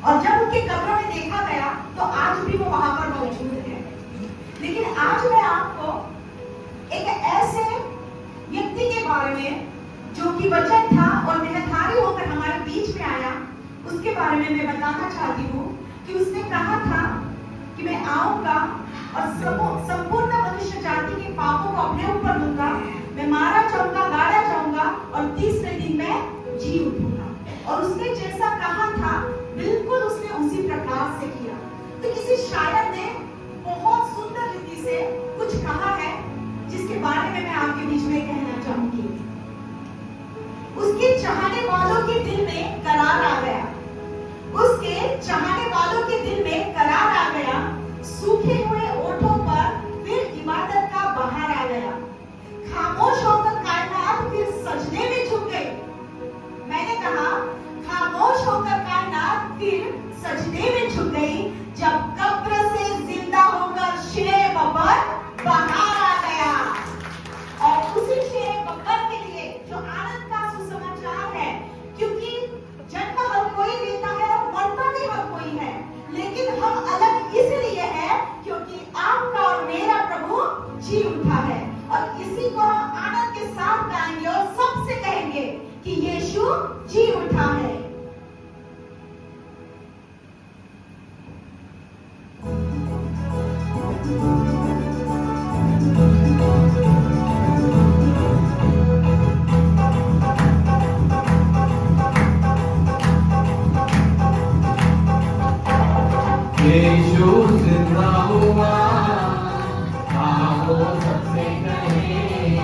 और जब उनके कब्रों में देखा गया तो आज भी वो वहां पर मौजूद है। लेकिन आज मैं आपको एक ऐसे व्यक्ति के बारे में जो कि वचन था और देहधारी होकर हमारे बीच में आया, उसके बारे में मैं बताना चाहती हूँ कि उसने कहा था कि मैं आऊंगा और संपूर्ण मनुष्य जाति के पापों को अपने ऊपर लूंगा, मैं मारा जाऊंगा, गाड़ा जाऊंगा और तीसरे दिन मैं जी उठूंगा। और उसने जैसा कहा था बिल्कुल उसने उसी प्रकार से किया। तो किसी शायर ने बहुत सुंदर रीति से कुछ कहा है जिसके बारे में मैं आपके बीच में कहना चाहूंगी। उसके चाहने वालों के दिल में करार आ गया, उसके चाहने वालों के दिल में करार आ गया, सूखे हुए ओठों पर फिर इबादत का बहार आ गया, खामोश होकर कायनात फिर सजदे में झुक गई। मैंने कहा खामोश होकर कायनात फिर सजदे में झुक गई, जब कब्र से जिंदा होकर शेर बब्बर बाहर आ गया। और उसी शेर बब्बर के लिए जो आनंद का सुसमाचार है, क्योंकि जन्म हर कोई लेता है और मरता भी हर कोई है, लेकिन हम अलग इसलिए हैं क्योंकि आपका और मेरा प्रभु जी उठा है। और इसी को हम आनंद के साथ गाएंगे और सबसे कहेंगे कि यीशु जी उठा है। यीशु जिंदा हुआ, आओ सबसे कहें